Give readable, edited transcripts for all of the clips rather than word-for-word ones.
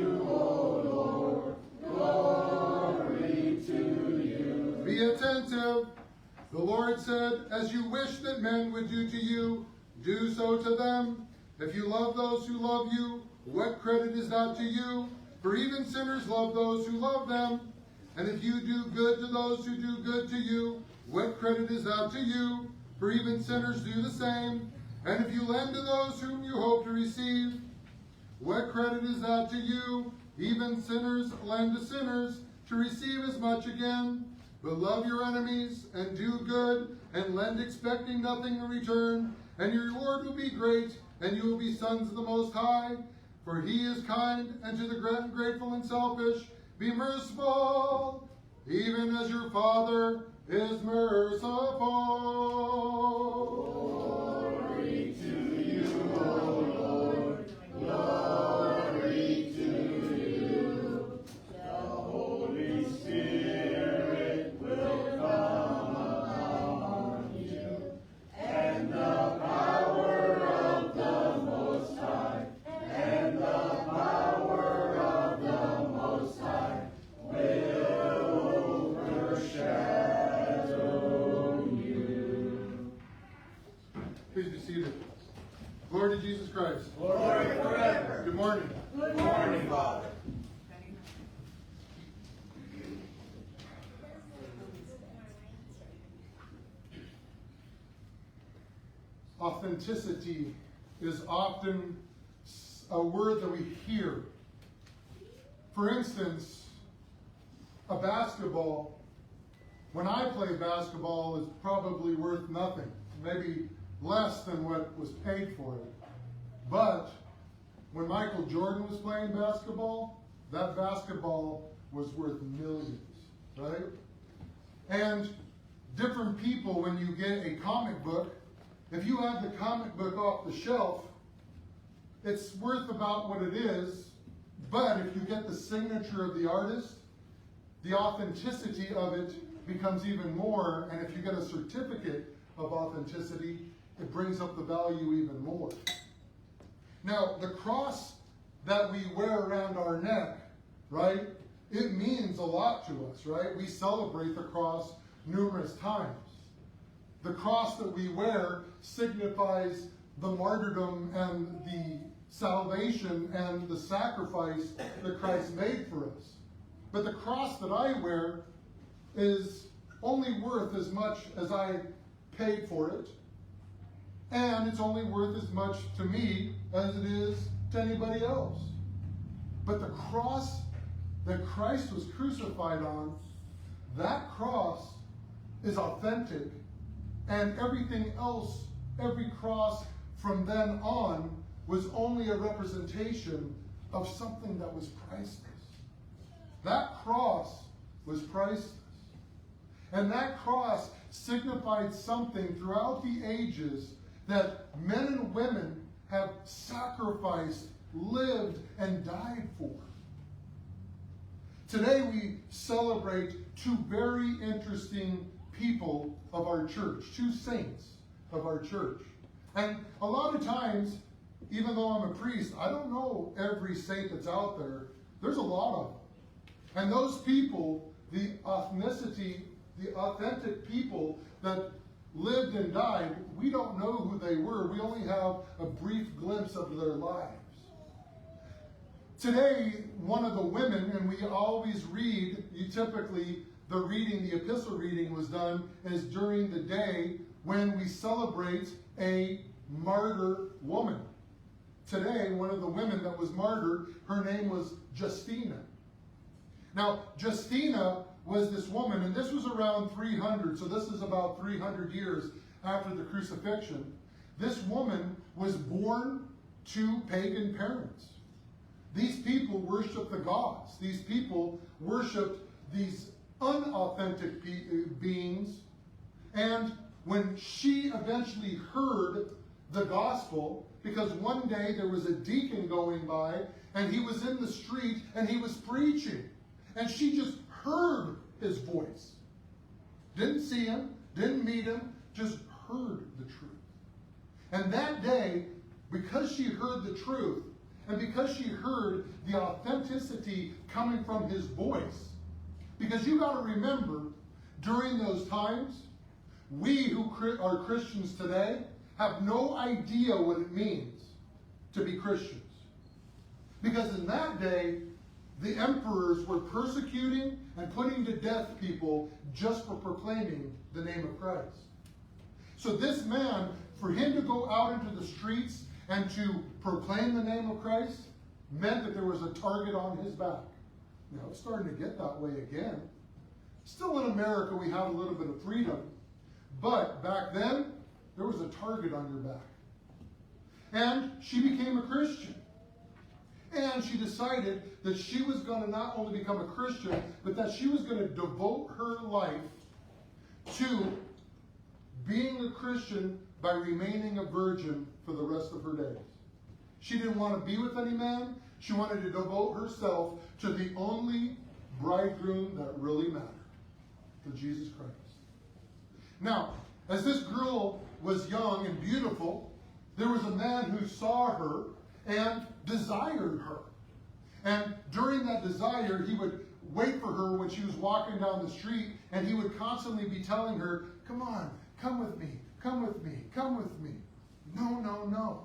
you, O Lord. Glory to you. Be attentive. The Lord said, as you wish that men would do to you, do so to them. If you love those who love you, what credit is that to you? For even sinners love those who love them. And if you do good to those who do good to you, what credit is that to you? For even sinners do the same. And if you lend to those whom you hope to receive, what credit is that to you? Even sinners lend to sinners to receive as much again. But love your enemies and do good and lend expecting nothing in return, and your reward will be great, and you will be sons of the Most High. For he is kind, and to the grateful and selfish, be merciful, even as your Father is merciful. Glory to you, O Lord. Glory to you. The Holy Spirit will come upon you, and the power of the Most High, and the power of the Most High will overshadow you. Please be seated. Glory to Jesus Christ. Glory forever. Good morning. Good morning, Father. Authenticity is often a word that we hear. For instance, a basketball, when I play basketball, is probably worth nothing, maybe less than what was paid for it. But when Michael Jordan was playing basketball, that basketball was worth millions, right? And different people, when you get a comic book, if you have the comic book off the shelf, it's worth about what it is, but if you get the signature of the artist, the authenticity of it becomes even more, and if you get a certificate of authenticity, it brings up the value even more. Now, the cross that we wear around our neck, right, it means a lot to us, right? We celebrate the cross numerous times. The cross that we wear signifies the martyrdom and the salvation and the sacrifice that Christ made for us. But the cross that I wear is only worth as much as I paid for it, and it's only worth as much to me as it is to anybody else. But the cross that Christ was crucified on, that cross is authentic, and everything else, every cross from then on, was only a representation of something that was priceless. That cross was priceless. And that cross signified something throughout the ages that men and women have sacrificed, lived, and died for. Today we celebrate two very interesting people of our church, two saints of our church. And a lot of times, even though I'm a priest, I don't know every saint that's out there. There's a lot of them. And those people, the authentic people that lived and died, we don't know who they were. We only have a brief glimpse of their lives. Today, one of the women, and we always read, the reading, the epistle reading was done is during the day when we celebrate a martyr woman. Today, one of the women that was martyred, her name was Justina. Now, Justina was this woman, and this was around 300, so this is about 300 years after the crucifixion. This woman was born to pagan parents. These people worshiped the gods. These people worshiped these unauthentic beings. And when she eventually heard the gospel, because one day there was a deacon going by, and he was in the street, and he was preaching. And she just heard his voice. Didn't see him, didn't meet him, just heard the truth. And that day, because she heard the truth, and because she heard the authenticity coming from his voice. Because you got to remember, during those times, we who are Christians today have no idea what it means to be Christians. Because in that day, the emperors were persecuting and putting to death people just for proclaiming the name of Christ. So this man, for him to go out into the streets and to proclaim the name of Christ, meant that there was a target on his back. Now it's starting to get that way again. Still in America we have a little bit of freedom, but back then there was a target on your back. And she became a Christian. And she decided that she was going to not only become a Christian, but that she was going to devote her life to being a Christian by remaining a virgin for the rest of her days. She didn't want to be with any man. She wanted to devote herself to the only bridegroom that really mattered, to Jesus Christ. Now, as this girl was young and beautiful, there was a man who saw her and desired her. And during that desire, he would wait for her when she was walking down the street, and he would constantly be telling her, come on, come with me, come with me, come with me. No, no, no.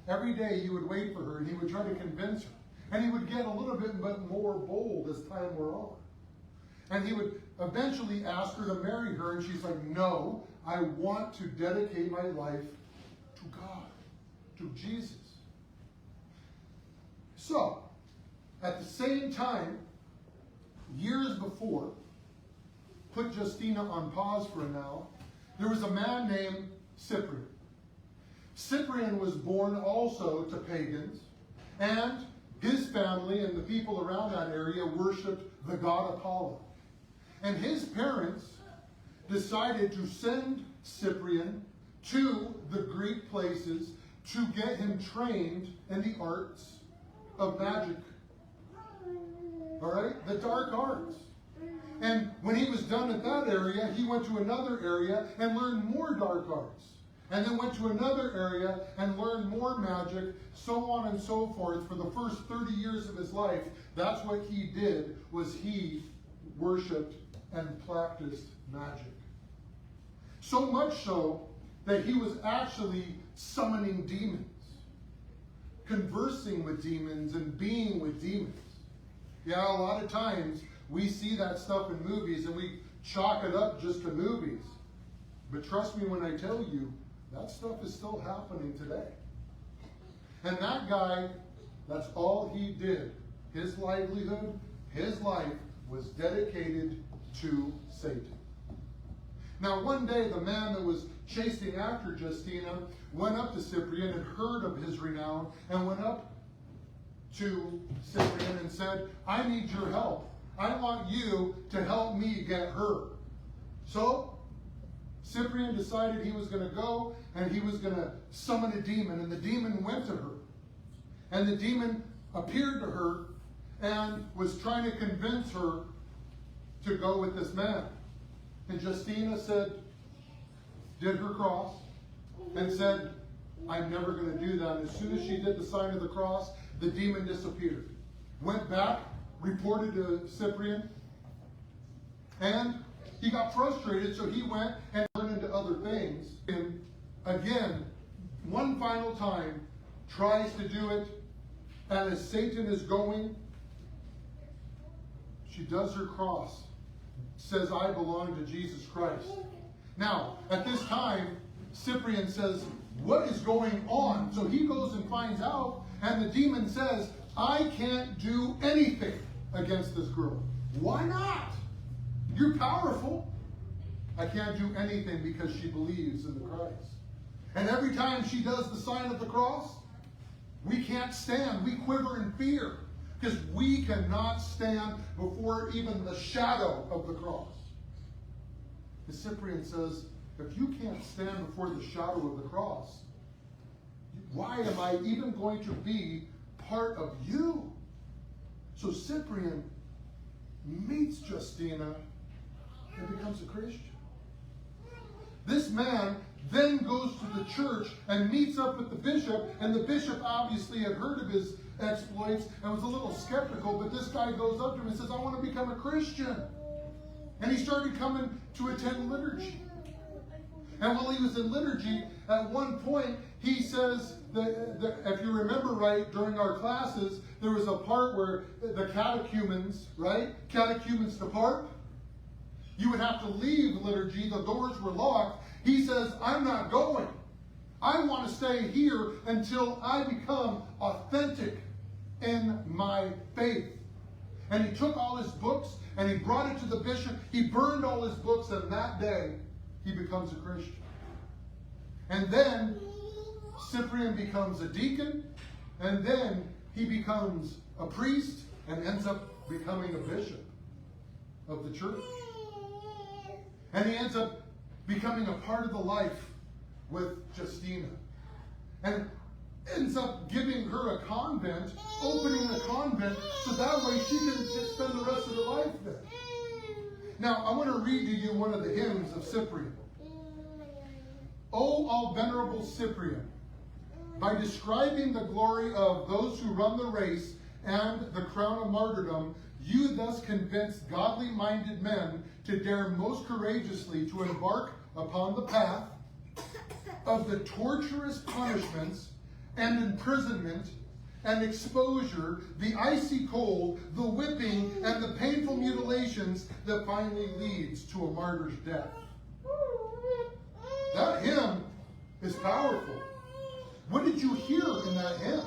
Every day he would wait for her, and he would try to convince her. And he would get a little bit more bold as time wore on. And he would eventually ask her to marry her, and she's like, no, I want to dedicate my life to God, to Jesus. So, at the same time, years before, put Justina on pause for now, there was a man named Cyprian. Cyprian was born also to pagans, and his family and the people around that area worshipped the god Apollo. And his parents decided to send Cyprian to the Greek places to get him trained in the arts of magic. All right? The dark arts. And when he was done at that area, he went to another area and learned more dark arts. And then went to another area and learned more magic, so on and so forth. For the first 30 years of his life, that's what he did, was he worshipped and practiced magic. So much so that he was actually summoning demons, conversing with demons and being with demons. Yeah, a lot of times we see that stuff in movies and we chalk it up just to movies. But trust me when I tell you, that stuff is still happening today. And that guy, that's all he did. His livelihood, his life was dedicated to Satan. Now one day the man that was chasing after Justina went up to Cyprian and heard of his renown and went up to Cyprian and said, I need your help. I want you to help me get her. So Cyprian decided he was going to go and he was going to summon a demon, and the demon went to her. And the demon appeared to her and was trying to convince her to go with this man. And Justina said, did her cross, and said, I'm never going to do that. And as soon as she did the sign of the cross, the demon disappeared. Went back, reported to Cyprian, and he got frustrated, so he went and turned into other things. And again, one final time, tries to do it, and as Satan is going, she does her cross, says, I belong to Jesus Christ. Now, at this time, Cyprian says, what is going on? So he goes and finds out, and the demon says, I can't do anything against this girl. Why not? You're powerful. I can't do anything because she believes in the Christ. And every time she does the sign of the cross, we can't stand. We quiver in fear because we cannot stand before even the shadow of the cross. And Cyprian says, if you can't stand before the shadow of the cross, why am I even going to be part of you? So Cyprian meets Justina and becomes a Christian. This man then goes to the church and meets up with the bishop, and the bishop obviously had heard of his exploits and was a little skeptical, but this guy goes up to him and says, I want to become a Christian. And he started coming to attend liturgy. And while he was in liturgy, at one point, he says, that if you remember right, during our classes, there was a part where the catechumens, right? Catechumens depart. You would have to leave liturgy. The doors were locked. He says, I'm not going. I want to stay here until I become authentic in my faith. And he took all his books and he brought it to the bishop. He burned all his books, and that day he becomes a Christian. And then Cyprian becomes a deacon, and then he becomes a priest and ends up becoming a bishop of the church. And he ends up becoming a part of the life with Justina. And ends up giving her a convent, opening a convent, so that way she can just spend the rest of her life there. Now, I want to read to you one of the hymns of Cyprian. O all venerable Cyprian, by describing the glory of those who run the race and the crown of martyrdom, you thus convince godly-minded men to dare most courageously to embark upon the path of the torturous punishments and imprisonment and exposure, the icy cold, the whipping, and the painful mutilations that finally leads to a martyr's death. That hymn is powerful. What did you hear in that hymn?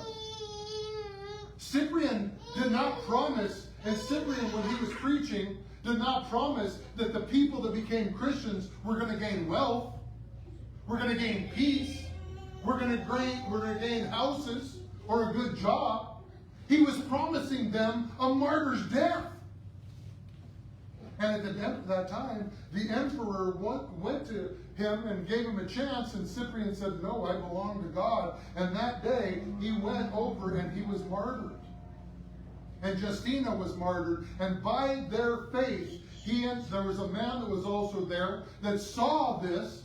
Cyprian did not promise, and Cyprian, when he was preaching, did not promise that the people that became Christians were going to gain wealth, we're going to gain peace, we're going to gain houses or a good job. He was promising them a martyr's death. And at that time, the emperor went to him and gave him a chance, and Cyprian said, no, I belong to God. And that day, he went over and he was martyred. And Justina was martyred. And by their faith, there was a man that was also there that saw this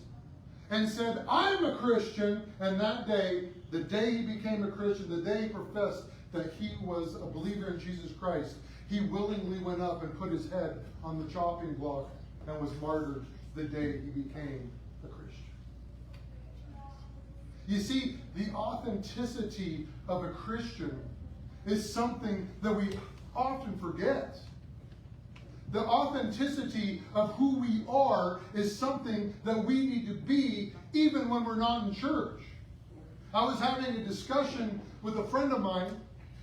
and said, I'm a Christian. And that day, the day he became a Christian, the day he professed that he was a believer in Jesus Christ, he willingly went up and put his head on the chopping block and was martyred the day he became a Christian. You see, the authenticity of a Christian is something that we often forget. The authenticity of who we are is something that we need to be even when we're not in church. I was having a discussion with a friend of mine,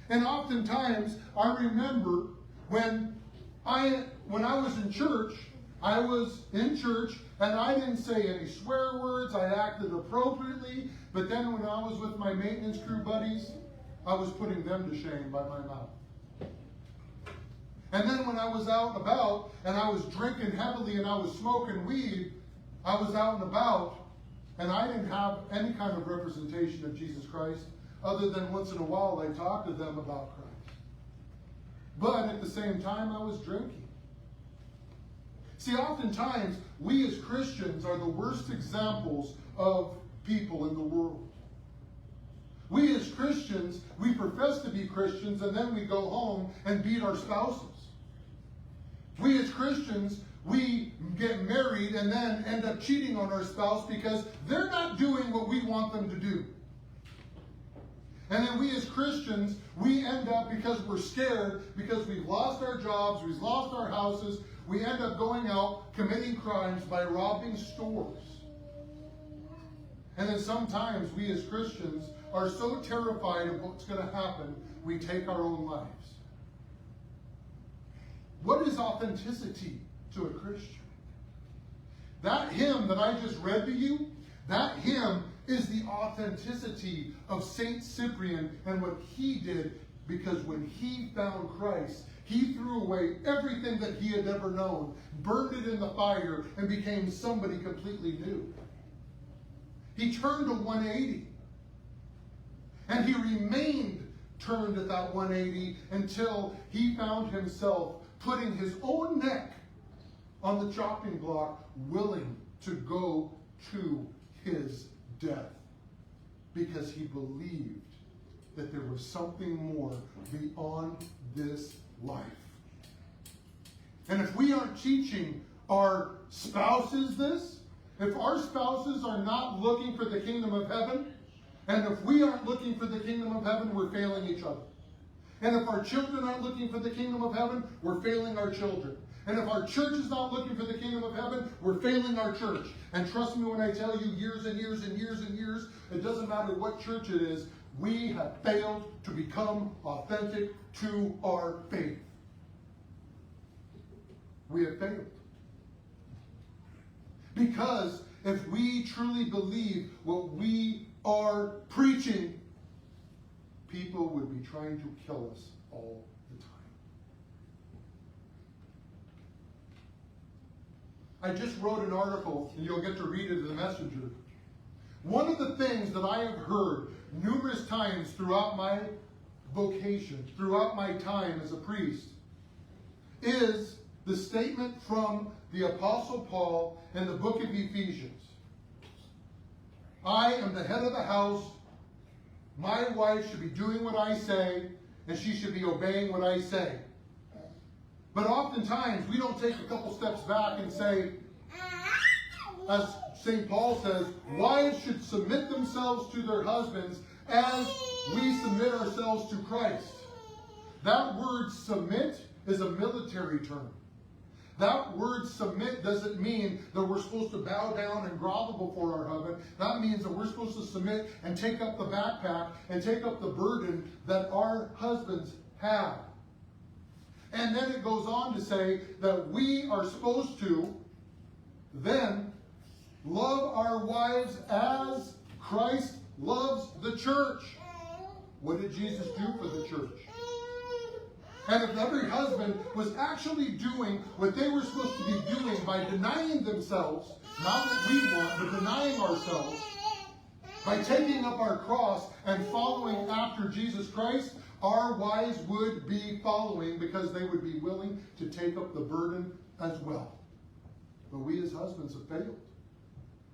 and oftentimes I remember when I was in church, and I didn't say any swear words, I acted appropriately, but then when I was with my maintenance crew buddies, I was putting them to shame by my mouth. And then when I was out and about, and I was drinking heavily and I was smoking weed, I was out and about, and I didn't have any kind of representation of Jesus Christ, other than once in a while I talked to them about Christ. But at the same time, I was drinking. See, oftentimes, we as Christians are the worst examples of people in the world. We as Christians, we profess to be Christians, and then we go home and beat our spouses. We as Christians, we get married and then end up cheating on our spouse because they're not doing what we want them to do. And then we as Christians, we end up, because we're scared, because we've lost our jobs, we've lost our houses, we end up going out committing crimes by robbing stores. And then sometimes we as Christians are so terrified of what's going to happen, we take our own lives. What is authenticity to a Christian? That hymn that I just read to you, that hymn is the authenticity of St. Cyprian and what he did, because when he found Christ, he threw away everything that he had ever known, burned it in the fire, and became somebody completely new. He turned a 180. And he remained turned at that 180 until he found himself putting his own neck on the chopping block, willing to go to his death because he believed that there was something more beyond this life. And if we aren't teaching our spouses this, if our spouses are not looking for the kingdom of heaven, and if we aren't looking for the kingdom of heaven, we're failing each other. And if our children aren't looking for the kingdom of heaven, we're failing our children. And if our church is not looking for the kingdom of heaven, we're failing our church. And trust me when I tell you, years and years and years and years, it doesn't matter what church it is, we have failed to become authentic to our faith. We have failed. Because if we truly believe what we are preaching, people would be trying to kill us all the time. I just wrote an article, and you'll get to read it in the Messenger. One of the things that I have heard numerous times throughout my vocation, throughout my time as a priest, is the statement from the Apostle Paul in the book of Ephesians. I am the head of the house. My wife should be doing what I say, and she should be obeying what I say. But oftentimes, we don't take a couple steps back and say, as St. Paul says, wives should submit themselves to their husbands as we submit ourselves to Christ. That word submit is a military term. That word submit doesn't mean that we're supposed to bow down and grovel before our husband. That means that we're supposed to submit and take up the backpack and take up the burden that our husbands have. And then it goes on to say that we are supposed to then love our wives as Christ loves the church. What did Jesus do for the church? And if every husband was actually doing what they were supposed to be doing by denying themselves, not what we want, but denying ourselves, by taking up our cross and following after Jesus Christ, our wives would be following because they would be willing to take up the burden as well. But we as husbands have failed.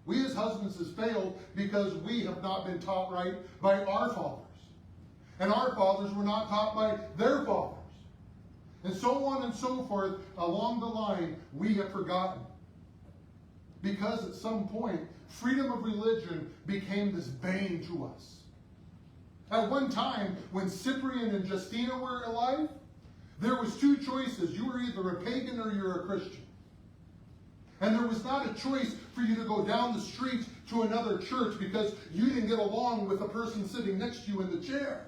We as husbands have failed because we have not been taught right by our fathers. And our fathers were not taught by their fathers. And so on and so forth, along the line, we have forgotten. Because at some point, freedom of religion became this bane to us. At one time, when Cyprian and Justina were alive, there was two choices. You were either a pagan or you're a Christian. And there was not a choice for you to go down the street to another church because you didn't get along with the person sitting next to you in the chair.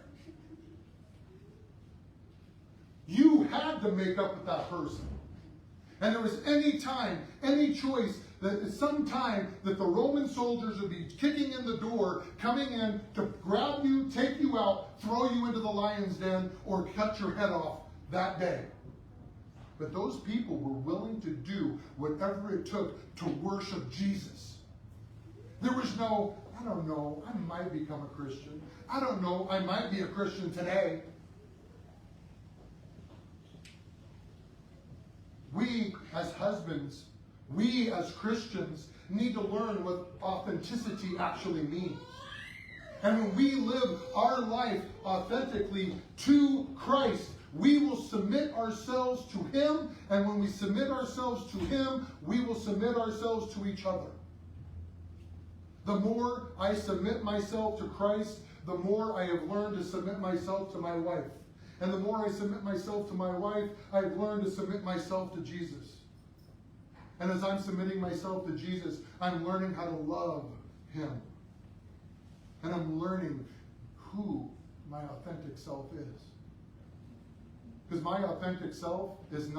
You had to make up with that person. And there was any time, any choice, that at some time that the Roman soldiers would be kicking in the door, coming in to grab you, take you out, throw you into the lion's den, or cut your head off that day. But those people were willing to do whatever it took to worship Jesus. There was no, I don't know, I might become a Christian. I don't know, I might be a Christian today. We as husbands, we as Christians need to learn what authenticity actually means. And when we live our life authentically to Christ, we will submit ourselves to Him. And when we submit ourselves to Him, we will submit ourselves to each other. The more I submit myself to Christ, the more I have learned to submit myself to my wife. And the more I submit myself to my wife, I've learned to submit myself to Jesus. And as I'm submitting myself to Jesus, I'm learning how to love Him. And I'm learning who my authentic self is. Because my authentic self is not